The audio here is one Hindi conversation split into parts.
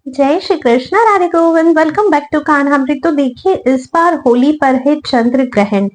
जय Shri Krishna, Radhe Govind. Welcome back to Kanhamrit. तो देखिए, इस बार होली पर है चंद्र ग्रहण।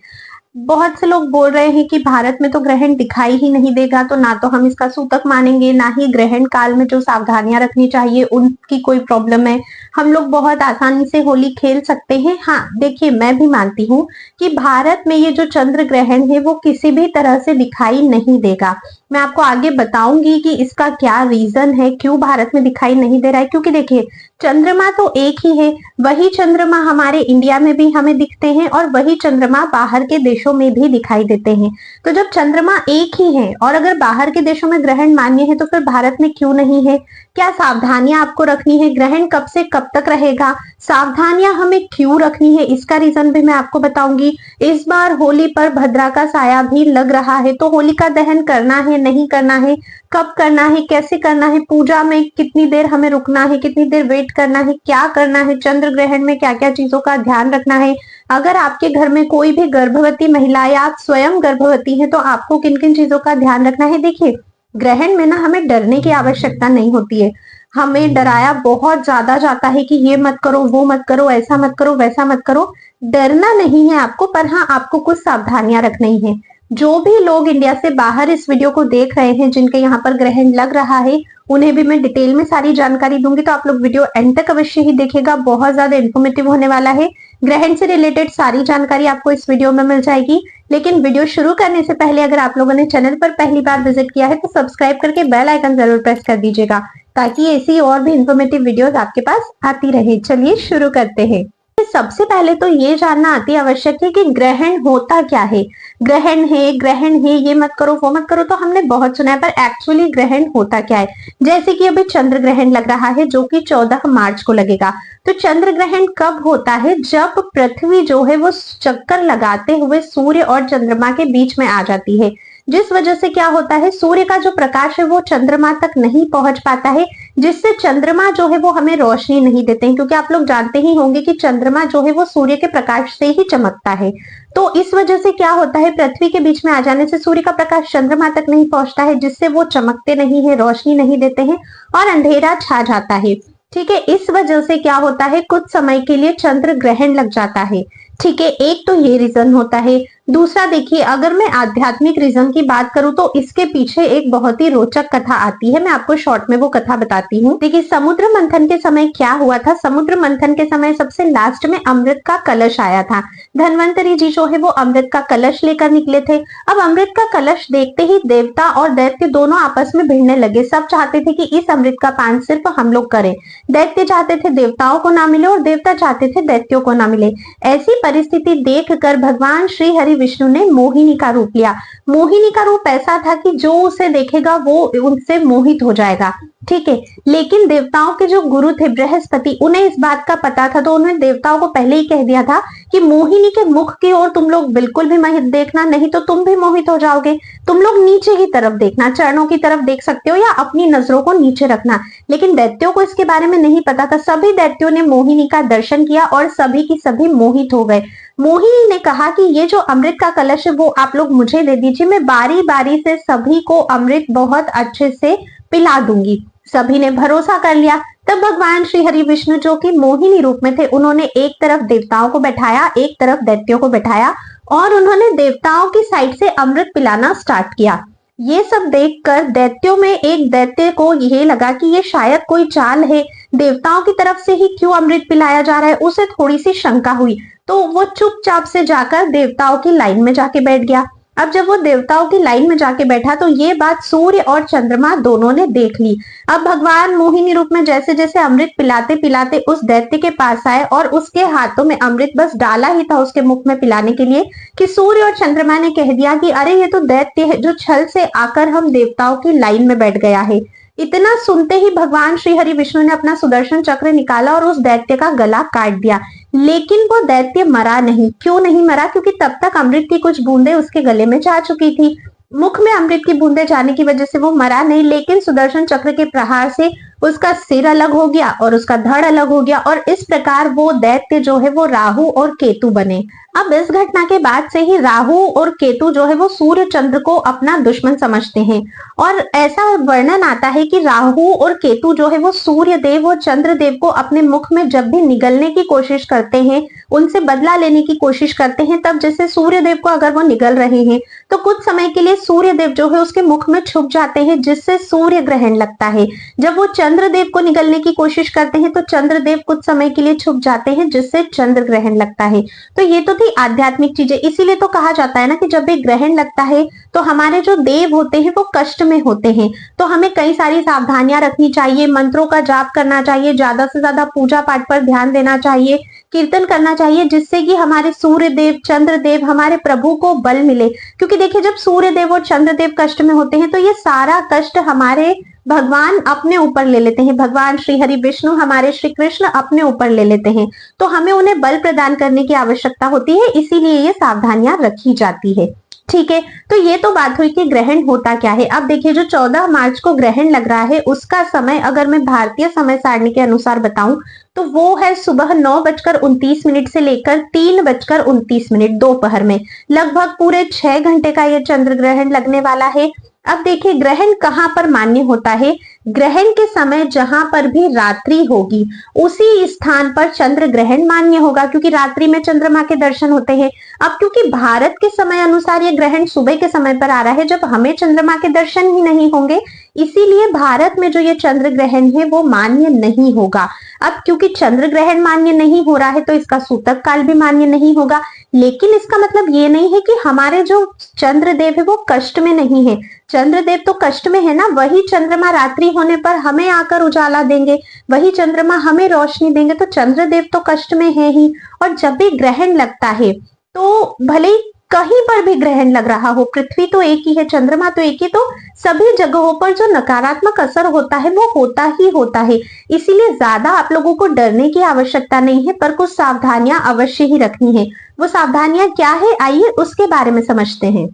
बहुत से लोग बोल रहे हैं कि भारत में तो ग्रहण दिखाई ही नहीं देगा, तो ना तो हम इसका सूतक मानेंगे, ना ही ग्रहण काल में जो सावधानियां रखनी चाहिए उनकी कोई प्रॉब्लम है। हम लोग बहुत आसानी से होली खेल सकते हैं। हाँ देखिए, मैं भी मानती हूँ कि भारत में ये जो चंद्र ग्रहण है वो किसी भी तरह से दिखाई नहीं देगा। मैं आपको आगे बताऊंगी कि इसका क्या रीजन है, क्यों भारत में दिखाई नहीं दे रहा है। क्योंकि देखिए, चंद्रमा तो एक ही है। वही चंद्रमा हमारे इंडिया में भी हमें दिखते हैं और वही चंद्रमा बाहर के देशों में भी दिखाई देते हैं। तो जब चंद्रमा एक ही है और अगर बाहर के देशों में ग्रहण मान्य है तो फिर भारत में क्यों नहीं है? क्या सावधानियां आपको रखनी है? ग्रहण कब से कब तक रहेगा? सावधानियां हमें क्यों रखनी है, इसका रीजन भी मैं आपको बताऊंगी। इस बार होली पर भद्रा का साया भी लग रहा है, तो होलिका दहन करना है नहीं करना है, कब करना है, कैसे करना है, पूजा में कितनी देर हमें रुकना है, कितनी देर वेट करना है, क्या करना है, चंद्र ग्रहण में क्या क्या चीजों का ध्यान रखना है। अगर आपके घर में कोई भी गर्भवती महिला या आप स्वयं गर्भवती हैं तो आपको किन किन चीजों का ध्यान रखना है। देखिए, ग्रहण में ना हमें डरने की आवश्यकता नहीं होती है। हमें डराया बहुत ज्यादा जाता है कि ये मत करो, वो मत करो, ऐसा मत करो, वैसा मत करो। डरना नहीं है आपको, पर हाँ आपको कुछ सावधानियां रखनी है। जो भी लोग इंडिया से बाहर इस वीडियो को देख रहे हैं, जिनके यहाँ पर ग्रहण लग रहा है, उन्हें भी मैं डिटेल में सारी जानकारी दूंगी, तो आप लोग वीडियो एंड तक अवश्य ही देखिएगा। बहुत ज्यादा इन्फॉर्मेटिव होने वाला है। ग्रहण से रिलेटेड सारी जानकारी आपको इस वीडियो में मिल जाएगी। लेकिन वीडियो शुरू करने से पहले अगर आप लोगों ने चैनल पर पहली बार विजिट किया है तो सब्सक्राइब करके बेल आइकन जरूर प्रेस कर दीजिएगा, ताकि ऐसी और भी इन्फॉर्मेटिव वीडियोस आपके पास आती रहे। चलिए शुरू करते हैं। सबसे पहले तो ये जानना अति आवश्यक है कि ग्रहण होता क्या है। ग्रहण है, ये मत करो, वो मत करो, तो हमने बहुत सुना है, पर एक्चुअली ग्रहण होता क्या है। जैसे कि अभी चंद्र ग्रहण लग रहा है जो कि 14 मार्च को लगेगा। तो चंद्र ग्रहण कब होता है? जब पृथ्वी जो है वो चक्कर लगाते हुए सूर्य और चंद्रमा के बीच में आ जाती है, जिस वजह से क्या होता है, सूर्य का जो प्रकाश है वो चंद्रमा तक नहीं पहुंच पाता है, जिससे चंद्रमा जो है वो हमें रोशनी नहीं देते हैं। क्योंकि आप लोग जानते ही होंगे कि चंद्रमा जो है वो सूर्य के प्रकाश से ही चमकता है। तो इस वजह से क्या होता है, पृथ्वी के बीच में आ जाने से सूर्य का प्रकाश चंद्रमा तक नहीं पहुंचता है, जिससे वो चमकते नहीं है, रोशनी नहीं देते हैं और अंधेरा छा जाता है। ठीक है, इस वजह से क्या होता है, कुछ समय के लिए चंद्र ग्रहण लग जाता है। ठीक है, एक तो ये रीजन होता है। दूसरा देखिए, अगर मैं आध्यात्मिक रीजन की बात करूं तो इसके पीछे एक बहुत ही रोचक कथा आती है। मैं आपको शॉर्ट में वो कथा बताती हूँ। देखिए, समुद्र मंथन के समय क्या हुआ था। समुद्र मंथन के समय सबसे लास्ट में अमृत का कलश आया था। धन्वंतरी जी जो है वो अमृत का कलश लेकर निकले थे। अब अमृत का कलश देखते ही देवता और दैत्य दोनों आपस में भिड़ने लगे। सब चाहते थे कि इस अमृत का पान सिर्फ हम लोग करें। दैत्य चाहते थे देवताओं को ना मिले और देवता चाहते थे दैत्यों को ना मिले। ऐसी परिस्थिति देखकर भगवान श्री हरि विष्णु ने मोहिनी का रूप लिया। मोहिनी का रूप ऐसा था कि जो उसे देखेगा वो उनसे मोहित हो जाएगा। ठीक है, लेकिन देवताओं के जो गुरु थे बृहस्पति, उन्हें इस बात का पता था, तो उन्होंने देवताओं को पहले ही कह दिया था कि मोहिनी के मुख की ओर तुम लोग बिल्कुल भी मत देखना, नहीं तो तुम भी मोहित हो जाओगे। तुम लोग नीचे की तरफ देखना, चरणों की तरफ देख सकते हो या अपनी नजरों को नीचे रखना। लेकिन दैत्यों को इसके बारे में नहीं पता था। सभी दैत्यों ने मोहिनी का दर्शन किया और सभी की सभी मोहित हो गए। मोहिनी ने कहा कि ये जो अमृत का कलश है वो आप लोग मुझे दे दीजिए, मैं बारी बारी से सभी को अमृत बहुत अच्छे से पिला दूंगी। सभी ने भरोसा कर लिया। तब भगवान श्री हरि विष्णु जो कि मोहिनी रूप में थे, उन्होंने एक तरफ देवताओं को बैठाया, एक तरफ दैत्यों को बैठाया और उन्होंने देवताओं की साइड से अमृत पिलाना स्टार्ट किया। ये सब देखकर दैत्यों में एक दैत्य को ये लगा कि ये शायद कोई चाल है, देवताओं की तरफ से ही क्यों अमृत पिलाया जा रहा है। उसे थोड़ी सी शंका हुई, तो वो चुपचाप से जाकर देवताओं की लाइन में जाके बैठ गया। अब जब वो देवताओं की लाइन में जाके बैठा तो ये बात सूर्य और चंद्रमा दोनों ने देख ली। अब भगवान मोहिनी रूप में जैसे जैसे अमृत पिलाते पिलाते उस दैत्य के पास आए और उसके हाथों में अमृत बस डाला ही था उसके मुख में पिलाने के लिए कि सूर्य और चंद्रमा ने कह दिया कि अरे ये तो दैत्य है जो छल से आकर हम देवताओं की लाइन में बैठ गया है। इतना सुनते ही भगवान श्री हरि विष्णु ने अपना सुदर्शन चक्र निकाला और उस दैत्य का गला काट दिया। लेकिन वो दैत्य मरा नहीं। क्यों नहीं मरा? क्योंकि तब तक अमृत की कुछ बूंदें उसके गले में जा चुकी थी। मुख में अमृत की बूंदें जाने की वजह से वो मरा नहीं, लेकिन सुदर्शन चक्र के प्रहार से उसका सिर अलग हो गया और उसका धड़ अलग हो गया और इस प्रकार वो दैत्य जो है वो राहु और केतु बने। अब इस घटना के बाद से ही राहु और केतु जो है वो सूर्य चंद्र को अपना दुश्मन समझते हैं, और ऐसा वर्णन आता है कि राहु और केतु जो है वो सूर्य देव और चंद्र देव को अपने मुख में जब भी निगलने की कोशिश करते हैं, उनसे बदला लेने की कोशिश करते हैं, तब जैसे सूर्य देव को अगर वो निगल रहे हैं तो कुछ समय के लिए सूर्य देव जो है उसके मुख में छुप जाते हैं, जिससे सूर्य ग्रहण लगता है। जब वो चंद्र देव को निगलने की कोशिश करते हैं तो चंद्र देव कुछ समय के लिए छुप जाते हैं, जिससे चंद्र ग्रहण लगता है। तो ये तो थी आध्यात्मिक चीजें। इसीलिए तो कहा जाता है ना कि जब भी ग्रहण लगता है तो हमारे जो देव होते हैं वो कष्ट में होते हैं, तो हमें कई सारी सावधानियां रखनी चाहिए, मंत्रों का जाप करना चाहिए, ज्यादा से ज्यादा पूजा पाठ पर ध्यान देना चाहिए, कीर्तन करना चाहिए, जिससे कि हमारे सूर्य देव चंद्र देव हमारे प्रभु को बल मिले। क्योंकि देखिए जब सूर्य देव और चंद्र देव कष्ट में होते हैं तो ये सारा कष्ट हमारे भगवान अपने ऊपर ले लेते हैं, भगवान श्री हरि विष्णु हमारे श्री कृष्ण अपने ऊपर ले लेते हैं, तो हमें उन्हें बल प्रदान करने की आवश्यकता होती है, इसीलिए ये सावधानियां रखी जाती है। ठीक है, तो ये तो बात हुई कि ग्रहण होता क्या है। अब देखिए जो 14 मार्च को ग्रहण लग रहा है उसका समय अगर मैं भारतीय समय सारणी के अनुसार बताऊं तो वो है सुबह 9:29 से लेकर 3:29 दोपहर में, लगभग पूरे 6 घंटे का ये चंद्र ग्रहण लगने वाला है। अब देखिए ग्रहण कहाँ पर मान्य होता है, ग्रहण के समय जहां पर भी रात्रि होगी उसी स्थान पर चंद्र ग्रहण मान्य होगा, क्योंकि रात्रि में चंद्रमा के दर्शन होते हैं। अब क्योंकि भारत के समय अनुसार ये ग्रहण सुबह के समय पर आ रहा है जब हमें चंद्रमा के दर्शन ही नहीं होंगे, इसीलिए भारत में जो ये चंद्र ग्रहण है वो मान्य नहीं होगा। अब क्योंकि चंद्र ग्रहण मान्य नहीं हो रहा है तो इसका सूतक काल भी मान्य नहीं होगा, लेकिन इसका मतलब ये नहीं है कि हमारे जो चंद्रदेव है वो कष्ट में नहीं है। चंद्रदेव तो कष्ट में है ना, वही चंद्रमा रात्रि होने पर हमें आकर उजाला देंगे, वही चंद्रमा हमें रोशनी देंगे, तो चंद्रदेव तो कष्ट में है ही। और जब भी ग्रहण लगता है तो भले ही कहीं पर भी ग्रहण लग रहा हो, पृथ्वी तो एक ही है, चंद्रमा तो एक ही, तो सभी जगहों पर जो नकारात्मक असर होता है वो होता ही होता है। इसीलिए ज्यादा आप लोगों को डरने की आवश्यकता नहीं है, पर कुछ सावधानियां अवश्य ही रखनी है। वो सावधानियां क्या है, आइए उसके बारे में समझते हैं।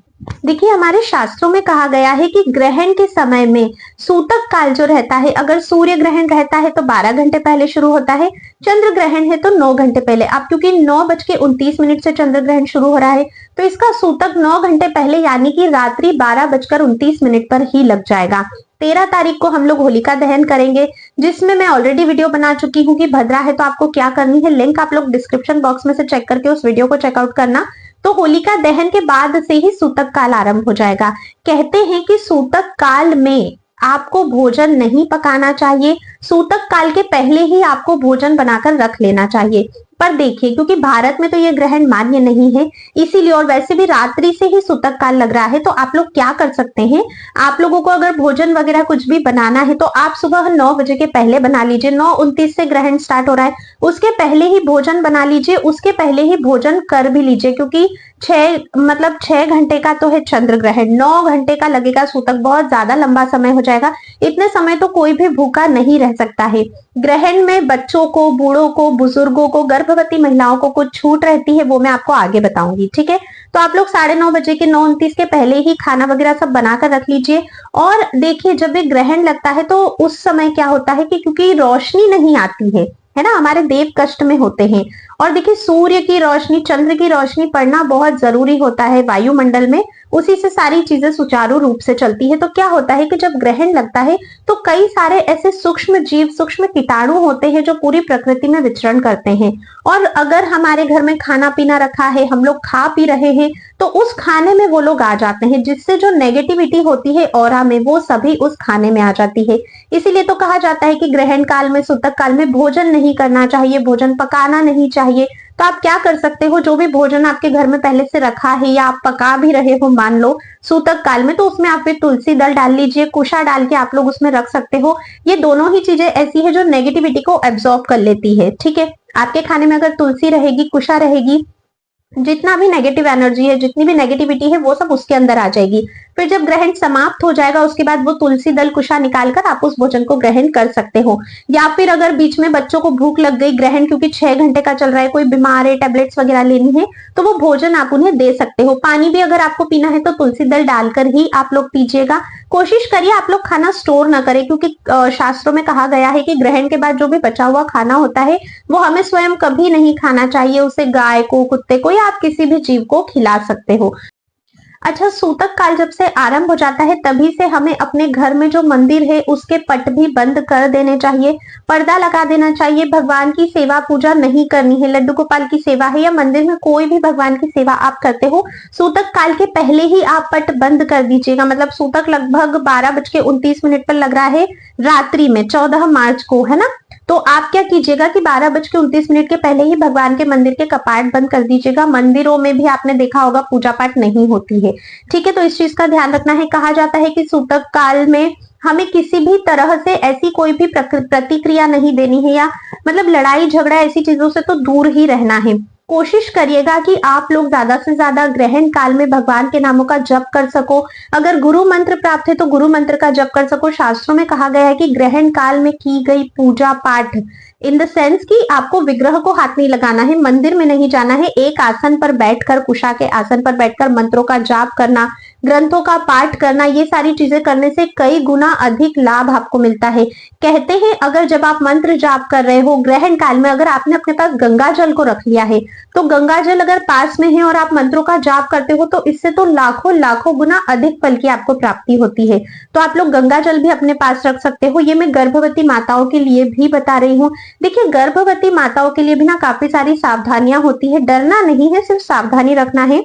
देखिए हमारे शास्त्रों में कहा गया है कि ग्रहण के समय में सूतक काल जो रहता है, अगर सूर्य ग्रहण रहता है तो 12 घंटे पहले शुरू होता है, चंद्र ग्रहण है तो 9 घंटे पहले। अब क्योंकि 9:29 से चंद्र ग्रहण शुरू हो रहा है तो इसका सूतक 9 घंटे पहले यानी कि रात्रि 12:29 पर ही लग जाएगा। 13 तारीख को हम लोग होलिका दहन करेंगे, जिसमें मैं ऑलरेडी वीडियो बना चुकी हूँ कि भद्रा है तो आपको क्या करनी है, लिंक आप लोग डिस्क्रिप्शन बॉक्स में से चेक करके उस वीडियो को चेकआउट करना। तो होलिका दहन के बाद से ही सूतक काल आरंभ हो जाएगा। कहते हैं कि सूतक काल में आपको भोजन नहीं पकाना चाहिए, सूतक काल के पहले ही आपको भोजन बनाकर रख लेना चाहिए। पर देखिए क्योंकि भारत में तो ये ग्रहण मान्य नहीं है, इसीलिए, और वैसे भी रात्रि से ही सूतक काल लग रहा है, तो आप लोग क्या कर सकते हैं, आप लोगों को अगर भोजन वगैरह कुछ भी बनाना है तो आप सुबह 9 बजे के पहले बना लीजिए। 9:29 से ग्रहण स्टार्ट हो रहा है, उसके पहले ही भोजन बना लीजिए, उसके पहले ही भोजन कर भी लीजिए, क्योंकि 6 घंटे का तो है चंद्र ग्रहण, 9 घंटे का लगेगा सूतक, बहुत ज्यादा लंबा समय हो जाएगा। इतने समय तो कोई भी भूखा नहीं रह सकता है। ग्रहण में बच्चों को, बूढ़ों को, बुजुर्गों को, गर्भवती महिलाओं को कुछ छूट रहती है, वो मैं आपको आगे बताऊंगी। ठीक है, तो आप लोग 9:30 बजे के 9:29 के पहले ही खाना वगैरह सब बनाकर रख लीजिए। और देखिए जब भी ग्रहण लगता है तो उस समय क्या होता है कि क्योंकि रोशनी नहीं आती है ना, हमारे देव कष्ट में होते हैं, और देखिए सूर्य की रोशनी, चंद्र की रोशनी पड़ना बहुत जरूरी होता है वायुमंडल में, उसी से सारी चीजें सुचारू रूप से चलती है। तो क्या होता है कि जब ग्रहण लगता है तो कई सारे ऐसे सूक्ष्म जीव, सूक्ष्म कीटाणु होते हैं जो पूरी प्रकृति में विचरण करते हैं, और अगर हमारे घर में खाना पीना रखा है, हम लोग खा पी रहे हैं, तो उस खाने में वो लोग आ जाते हैं, जिससे जो नेगेटिविटी होती है ऑरा में वो सभी उस खाने में आ जाती है। इसीलिए तो कहा जाता है कि ग्रहण काल में, सूतक काल में भोजन नहीं करना चाहिए, भोजन पकाना नहीं चाहिए। तो आप क्या कर सकते हो, जो भी भोजन आपके घर में पहले से रखा है या आप पका भी रहे हो मान लो सूतक काल में, तो उसमें आप फिर तुलसी दल डाल लीजिए, कुशा डाल के आप लोग उसमें रख सकते हो। ये दोनों ही चीजें ऐसी है जो नेगेटिविटी को एब्जॉर्ब कर लेती है। ठीक है, आपके खाने में अगर तुलसी रहेगी, कुशा रहेगी, जितना भी नेगेटिव एनर्जी है, जितनी भी नेगेटिविटी है वो सब उसके अंदर आ जाएगी। फिर जब ग्रहण समाप्त हो जाएगा उसके बाद वो तुलसी दल कुशा निकालकर आप उस भोजन को ग्रहण कर सकते हो। या फिर अगर बीच में बच्चों को भूख लग गई, ग्रहण क्योंकि 6 घंटे का चल रहा है, कोई बीमार है, टेबलेट्स वगैरह लेनी है, तो वो भोजन आप उन्हें दे सकते हो। पानी भी अगर आपको पीना है तो तुलसी दल डालकर ही आप लोग पीजिएगा। कोशिश करिए आप लोग खाना स्टोर ना करें, क्योंकि शास्त्रों में कहा गया है कि ग्रहण के बाद जो भी बचा हुआ खाना होता है वो हमें स्वयं कभी नहीं खाना चाहिए। उसे गाय को, कुत्ते को, या आप किसी भी जीव को खिला सकते हो। अच्छा, सूतक काल जब से आरंभ हो जाता है तभी से हमें अपने घर में जो मंदिर है उसके पट भी बंद कर देने चाहिए, पर्दा लगा देना चाहिए। भगवान की सेवा पूजा नहीं करनी है। लड्डू गोपाल की सेवा है या मंदिर में कोई भी भगवान की सेवा आप करते हो, सूतक काल के पहले ही आप पट बंद कर दीजिएगा। मतलब सूतक लगभग 12:29 पर लग रहा है रात्रि में, 14 मार्च को, है ना। तो आप क्या कीजिएगा कि 12:29 के पहले ही भगवान के मंदिर के कपाट बंद कर दीजिएगा। मंदिरों में भी आपने देखा होगा पूजा पाठ नहीं होती है, ठीक है। तो इस चीज का ध्यान रखना है। कहा जाता है कि सूतक काल में हमें किसी भी तरह से ऐसी कोई भी प्रतिक्रिया नहीं देनी है, या मतलब लड़ाई झगड़ा ऐसी चीजों से तो दूर ही रहना है। कोशिश करिएगा कि आप लोग ज्यादा से ज्यादा ग्रहण काल में भगवान के नामों का जप कर सको। अगर गुरु मंत्र प्राप्त है तो गुरु मंत्र का जप कर सको। शास्त्रों में कहा गया है कि ग्रहण काल में की गई पूजा पाठ, इन द सेंस कि आपको विग्रह को हाथ नहीं लगाना है, मंदिर में नहीं जाना है, एक आसन पर बैठकर, कुशा के आसन पर बैठकर मंत्रों का जाप करना, ग्रंथों का पाठ करना, ये सारी चीजें करने से कई गुना अधिक लाभ आपको मिलता है। कहते हैं अगर जब आप मंत्र जाप कर रहे हो ग्रहण काल में, अगर आपने अपने पास गंगा जल को रख लिया है, तो गंगा जल अगर पास में है और आप मंत्रों का जाप करते हो तो इससे तो लाखों लाखों गुना अधिक फल की आपको प्राप्ति होती है। तो आप लोग गंगा जल भी अपने पास रख सकते हो। ये मैं गर्भवती माताओं के लिए भी बता रही हूँ। देखिए, गर्भवती माताओं के लिए भी ना काफी सारी सावधानियां होती है। डरना नहीं है, सिर्फ सावधानी रखना है।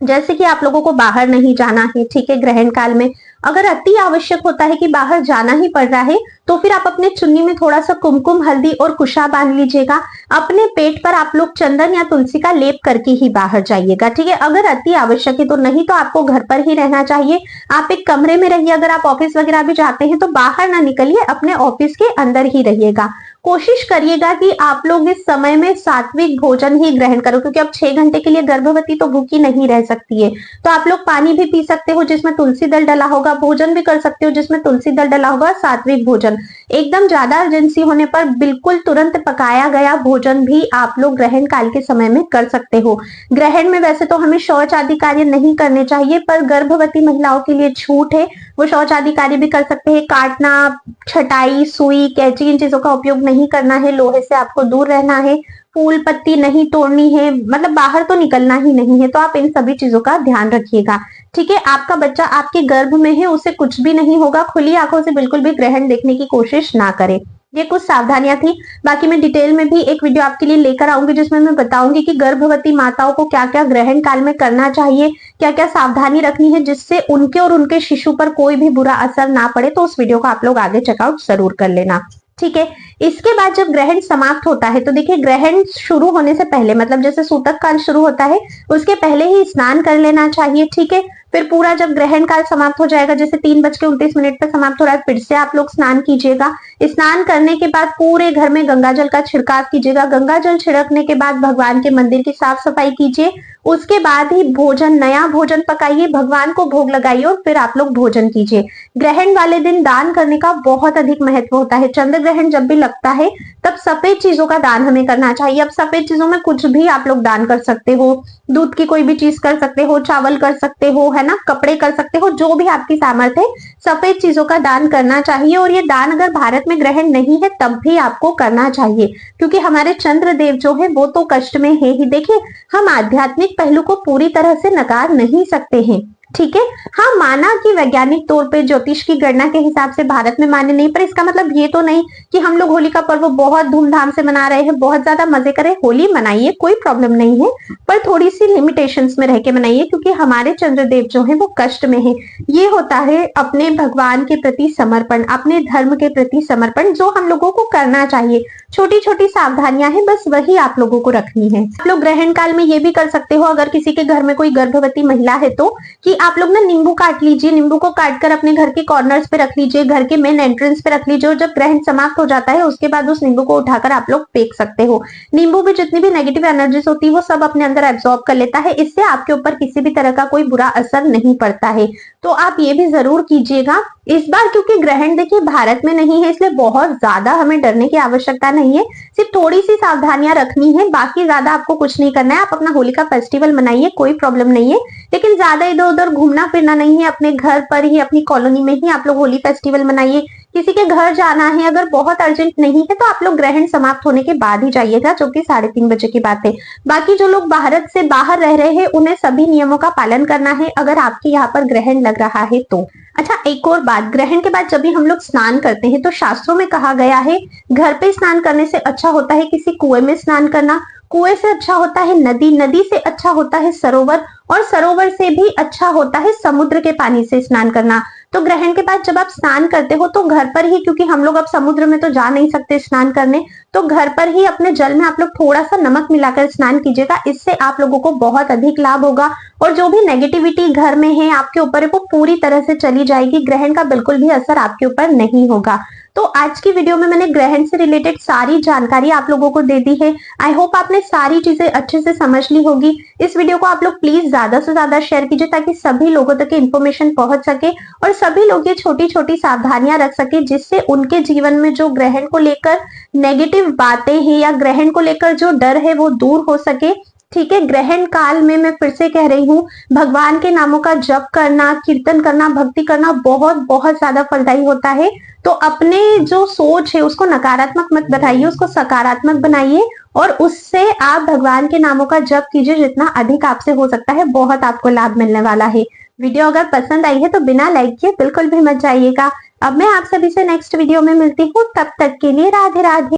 जैसे कि आप लोगों को बाहर नहीं जाना है, ठीक है। ग्रहण काल में अगर अति आवश्यक होता है कि बाहर जाना ही पड़ रहा है तो फिर आप अपने चुन्नी में थोड़ा सा कुमकुम, हल्दी और कुशा बांध लीजिएगा। अपने पेट पर आप लोग चंदन या तुलसी का लेप करके ही बाहर जाइएगा, ठीक है। अगर अति आवश्यक है तो, नहीं तो आपको घर पर ही रहना चाहिए। आप एक कमरे में रहिए। अगर आप ऑफिस वगैरह भी जाते हैं तो बाहर ना निकलिए, अपने ऑफिस के अंदर ही रहिएगा। कोशिश करिएगा कि आप लोग इस समय में सात्विक भोजन ही ग्रहण करो, क्योंकि अब 6 घंटे के लिए गर्भवती तो भूखी नहीं रह सकती है। तो आप लोग पानी भी पी सकते हो जिसमें तुलसी दल डला होगा, भोजन भी कर सकते हो जिसमें तुलसी दल डला होगा, सात्विक भोजन। एकदम ज्यादा अर्जेंसी होने पर बिल्कुल तुरंत पकाया गया भोजन भी आप लोग ग्रहण काल के समय में कर सकते हो। ग्रहण में वैसे तो हमें शौच आदि कार्य नहीं करने चाहिए, पर गर्भवती महिलाओं के लिए छूट है, वो शौच आदि कार्य भी कर सकते हैं। काटना, छटाई, सुई, कैंची, इन चीजों का उपयोग नहीं करना है। लोहे से आपको दूर रहना है। फूल पत्ती नहीं तोड़नी है, मतलब बाहर तो निकलना ही नहीं है। तो आप इन सभी चीजों का ध्यान रखिएगा, ठीक है। आपका बच्चा आपके गर्भ में है, उसे कुछ भी नहीं होगा। खुली आंखों से बिल्कुल भी ग्रहण देखने की कोशिश ना करें। ये कुछ सावधानियां थी। बाकी मैं डिटेल में भी एक वीडियो आपके लिए लेकर आऊंगी जिसमें मैं बताऊंगी कि गर्भवती माताओं को क्या क्या ग्रहण काल में करना चाहिए, क्या क्या सावधानी रखनी है, जिससे उनके और उनके शिशु पर कोई भी बुरा असर ना पड़े। तो उस वीडियो को आप लोग आगे चेकआउट जरूर कर लेना, ठीक है। इसके बाद जब ग्रहण समाप्त होता है तो देखिए, ग्रहण शुरू होने से पहले, मतलब जैसे सूतक काल शुरू होता है उसके पहले ही स्नान कर लेना चाहिए, ठीक है। फिर पूरा जब ग्रहण काल समाप्त हो जाएगा, जैसे 3:29 पर समाप्त हो रहा है, फिर से आप लोग स्नान कीजिएगा। स्नान करने के बाद पूरे घर में गंगा जल का छिड़काव कीजिएगा। गंगा जल छिड़कने के बाद भगवान के मंदिर की साफ सफाई कीजिए। उसके बाद ही भोजन, नया भोजन पकाइए, भगवान को भोग लगाइए और फिर आप लोग भोजन कीजिए। ग्रहण वाले दिन दान करने का बहुत अधिक महत्व होता है। चंद्र ग्रहण जब भी लगता है तब सफेद चीजों का दान हमें करना चाहिए। अब सफेद चीजों में कुछ भी आप लोग दान कर सकते हो, दूध की कोई भी चीज कर सकते हो, चावल कर सकते हो, है ना, कपड़े कर सकते हो, जो भी आपकी सामर्थ्य है, सफेद चीजों का दान करना चाहिए। और ये दान अगर भारत में ग्रहण नहीं है तब भी आपको करना चाहिए, क्योंकि हमारे चंद्र देव जो है वो तो कष्ट में है ही। देखिए, हम आध्यात्मिक पहलू को पूरी तरह से नकार नहीं सकते हैं, ठीक है। हाँ, माना कि वैज्ञानिक तौर पे ज्योतिष की गणना के हिसाब से भारत में मान्य नहीं, पर इसका मतलब ये तो नहीं कि हम लोग होली का पर्व बहुत धूमधाम से मना रहे हैं, बहुत ज्यादा मजे करें। होली मनाइए, कोई प्रॉब्लम नहीं है, पर थोड़ी सी लिमिटेशंस में रह के मनाइए, क्योंकि हमारे चंद्रदेव जो है वो कष्ट में है। ये होता है अपने भगवान के प्रति समर्पण, अपने धर्म के प्रति समर्पण, जो हम लोगों को करना चाहिए। छोटी छोटी सावधानियां हैं, बस वही आप लोगों को रखनी है। आप लोग ग्रहण काल में ये भी कर सकते हो, अगर किसी के घर में कोई गर्भवती महिला है तो, कि आप लोग ना नींबू काट लीजिए, नींबू को काटकर अपने घर के कॉर्नर्स पे रख लीजिए, घर के मेन एंट्रेंस पे रख लीजिए, और जब ग्रहण समाप्त हो जाता है उसके बाद उस नींबू को उठाकर आप लोग फेंक सकते हो। नींबू भी जितनी भी नेगेटिव एनर्जीज होती है वो सब अपने अंदर एब्जॉर्ब कर लेता है, इससे आपके ऊपर किसी भी तरह का कोई बुरा असर नहीं पड़ता है। तो आप ये भी जरूर कीजिएगा इस बार, क्योंकि ग्रहण देखिए भारत में नहीं है, इसलिए बहुत ज्यादा हमें डरने की आवश्यकता नहीं है, सिर्फ थोड़ी सी सावधानियां रखनी है, बाकी ज्यादा आपको कुछ नहीं करना है। आप अपना होली का फेस्टिवल मनाइए, कोई प्रॉब्लम नहीं है, लेकिन ज्यादा इधर उधर घूमना फिरना नहीं है, अपने घर पर ही, अपनी कॉलोनी में ही आप लोग होली फेस्टिवल मनाइए। किसी के घर जाना है, अगर बहुत अर्जेंट नहीं है तो आप लोग ग्रहण समाप्त होने के बाद ही जाइएगा, जो कि 3:30 बजे की बात है। बाकी जो लोग भारत से बाहर रह रहे हैं उन्हें सभी नियमों का पालन करना है, अगर आपके यहाँ पर ग्रहण लग रहा है तो। अच्छा, एक और बात, ग्रहण के बाद जब भी हम लोग स्नान करते हैं तो शास्त्रों में कहा गया है घर पे स्नान करने से अच्छा होता है किसी कुएं में स्नान करना, कुएं से अच्छा होता है नदी, नदी से अच्छा होता है सरोवर, और सरोवर से भी अच्छा होता है समुद्र के पानी से स्नान करना। तो ग्रहण के बाद जब आप स्नान करते हो तो घर पर ही, क्योंकि हम लोग अब समुद्र में तो जा नहीं सकते स्नान करने, तो घर पर ही अपने जल में आप लोग थोड़ा सा नमक मिलाकर स्नान कीजिएगा, इससे आप लोगों को बहुत अधिक लाभ होगा, और जो भी नेगेटिविटी घर में है आपके ऊपर है वो पूरी तरह से चली जाएगी, ग्रहण का बिल्कुल भी असर आपके ऊपर नहीं होगा। तो आज की वीडियो में मैंने ग्रहण से रिलेटेड सारी जानकारी आप लोगों को दे दी है। आई होप आपने सारी चीजें अच्छे से समझ ली होगी। इस वीडियो को आप लोग प्लीज ज्यादा से ज्यादा शेयर कीजिए, ताकि सभी लोगों तक इन्फॉर्मेशन पहुंच सके और सभी लोग ये छोटी छोटी सावधानियां रख सके, जिससे उनके जीवन में जो ग्रहण को लेकर नेगेटिव बातें हैं या ग्रहण को लेकर जो डर है वो दूर हो सके। ठीक है, ग्रहण काल में मैं फिर से कह रही हूँ, भगवान के नामों का जप करना, कीर्तन करना, भक्ति करना बहुत बहुत ज्यादा फलदायी होता है। तो अपने जो सोच है उसको नकारात्मक मत बनाइए, उसको सकारात्मक बनाइए, और उससे आप भगवान के नामों का जप कीजिए, जितना अधिक आपसे हो सकता है, बहुत आपको लाभ मिलने वाला है। वीडियो अगर पसंद आई है तो बिना लाइक किए बिल्कुल भी मत जाइएगा। अब मैं आप सभी से नेक्स्ट वीडियो में मिलती हूँ, तब तक के लिए राधे राधे।